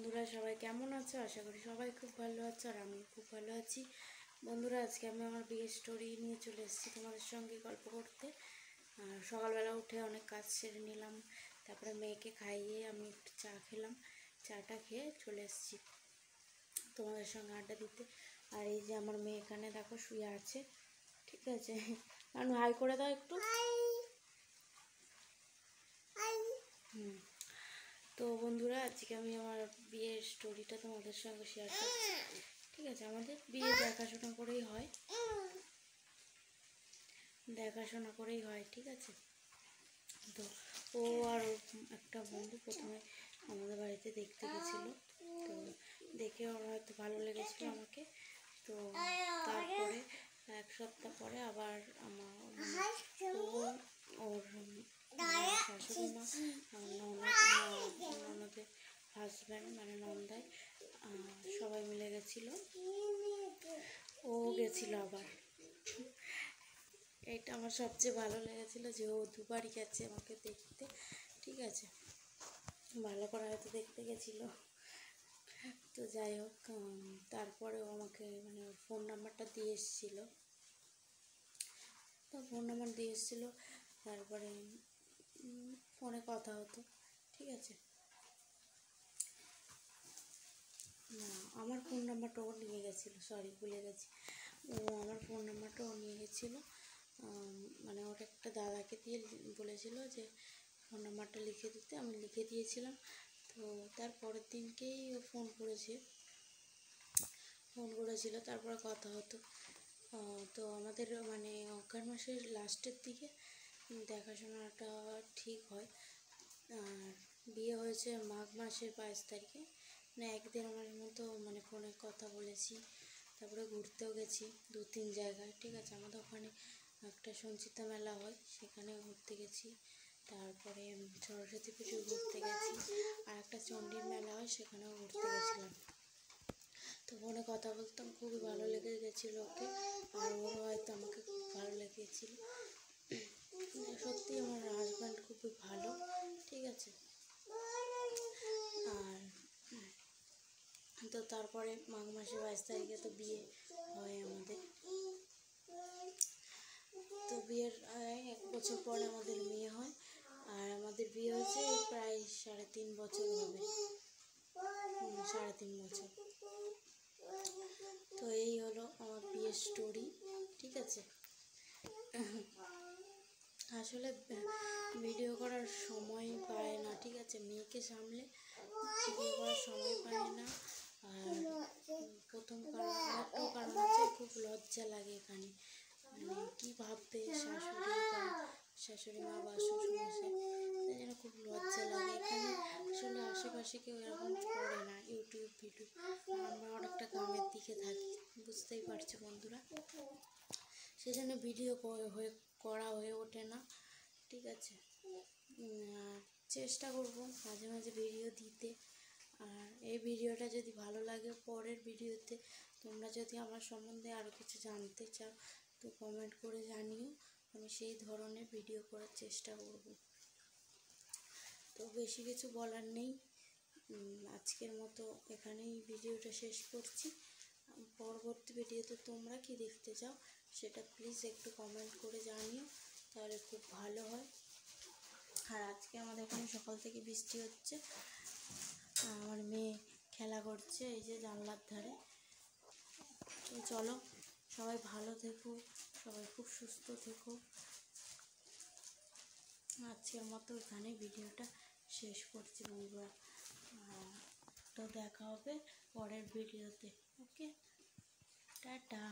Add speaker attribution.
Speaker 1: বন্ধুরা সবাই কেমন আছো? আশা করি সবাই খুব ভালো আছো আর আমি খুব ভালো আছি। বন্ধুরা আজকে আমি আমার বিয়ের স্টোরি নিয়ে চলে এসেছি তোমাদের সঙ্গে গল্প করতে। আর সকালবেলা উঠে অনেক কাজ সেরে নিলাম, তারপরে মেয়েকে খাইয়ে আমি একটু চা খেলাম। চাটা খেয়ে চলে এসেছি তোমাদের সঙ্গে আড্ডা দিতে। আর এই যে আমার মেয়ে এখানে দেখো শুয়ে আছে, ঠিক আছে? কারণ হাই করে দাও একটু। তো বন্ধুরা আজকে আমি আমার বিয়ের স্টোরিটা তোমাদের সঙ্গে শেয়ার করছি, ঠিক আছে? আমাদের বিয়ে দেখাশোনা করেই হয়, ঠিক আছে? তো ও আর একটা বন্ধু প্রথমে আমাদের বাড়িতে দেখতে গেছিলো, তো দেখে ওর হয়তো ভালো লেগেছিলো আমাকে। তো তারপরে এক সপ্তাহ পরে আবার আমার ওর শাশুড়ি মা, ননদের হাজব্যান্ড মানে নন্দাই, সবাই মিলে গেছিলো। ও গেছিলো আবার। এটা আমার সবচেয়ে ভালো লেগেছিলো যে ও দুবারই গেছে আমাকে দেখতে, ঠিক আছে? ভালো করে হয়তো দেখতে গেছিলো। তো যাই হোক, তারপরে ও আমাকে মানে ফোন নাম্বারটা দিয়ে এসেছিলো, তো ফোন নাম্বার দিয়ে এসেছিলো, তারপরে ফোনে কথা হতো, ঠিক আছে? না, আমার ফোন নাম্বারটা ও নিয়ে গেছিলো, সরি ভুলে গেছি। ও আমার ফোন নাম্বারটা ও নিয়ে গেছিলো, মানে ওর একটা দাদাকে দিয়ে বলেছিল যে ফোন নাম্বারটা লিখে দিতে, আমি লিখে দিয়েছিলাম। তো তার পরের দিনকেই ও ফোন করেছিল, তারপরে কথা হতো। তো আমাদের মানে অগ্রহায়ণ মাসের লাস্টের দিকে দেখাশোনাটা ঠিক হয়। আর বিয়ে হয়েছে মাঘ মাসের 22 তারিখে, মানে 1-1.5 মাস মতো মানে ফোনে কথা বলেছি। তারপরে ঘুরতেও গেছি 2-3 জায়গায়, ঠিক আছে? আমাদের ওখানে একটা সঞ্চিতা মেলা হয়, সেখানে ঘুরতে গেছি। তারপরে সরস্বতী পুজো ঘুরতে গেছি, আর একটা চণ্ডীর মেলা হয়, সেখানেও ঘুরতে গেছিলাম। তো ফোনে কথা বলতাম, খুবই ভালো লেগে গেছিলো ওকে, আর ওরও হয়তো আমাকে খুব ভালো লেগেছিলো। সত্যি আমার হাজব্যান্ড খুবই ভালো, ঠিক আছে? আর তো তারপরে মাঘ মাসের 22 তারিখে তো বিয়ে হয় আমাদের। তো বিয়ের 1 বছর পরে আমাদের মেয়ে হয়, আর আমাদের বিয়ে হয়েছে প্রায় 3.5 বছর হবে, 3.5 বছর। তো এই হলো আমার বিয়ের স্টোরি, ঠিক আছে? আসলে ভিডিও করার সময় পায় না, ঠিক আছে? মেয়েকে সামলে ভিডিও করার সময় পায় না। আর প্রথম একটাও কারণ আছে, খুব লজ্জা লাগে এখানে, মানে কী ভাববে শাশুড়ি মা বা শ্বশুরমশাই, তাই জন্য খুব লজ্জা লাগে। এখানে আসলে আশেপাশে কেউ এরকম করে না ইউটিউব ভিডিও, আমরা অনেকটা গ্রামের দিকে থাকি, বুঝতেই পারছো বন্ধুরা, সেজন্য ভিডিও করা হয়ে ওঠে না, ঠিক আছে? চেষ্টা করব মাঝে মাঝে ভিডিও দিতে। আর এই ভিডিওটা যদি ভালো লাগে, পরের ভিডিওতে তোমরা যদি আমার সম্বন্ধে আরও কিছু জানতে চাও তো কমেন্ট করে জানিও, আমি সেই ধরনের ভিডিও করার চেষ্টা করব। তো বেশি কিছু বলার নেই, আজকের মতো এখানেই ভিডিওটা শেষ করছি। পরবর্তী ভিডিওতে তোমরা কি দেখতে চাও সেটা প্লিজ একটু কমেন্ট করে জানিও, তাহলে খুব ভালো হয়। আর আজকে আমাদের এখানে সকাল থেকে বৃষ্টি হচ্ছে, আমার মেয়ে খেলা করছে এই যে জানলার ধারে। তো চলো, সবাই ভালো থেকো, সবাই খুব সুস্থ থেকো। আজকের মতো এখানে ভিডিওটা শেষ করছি বন্ধুরা, তো দেখা হবে পরের ভিডিওতে। ওকে, টাটা।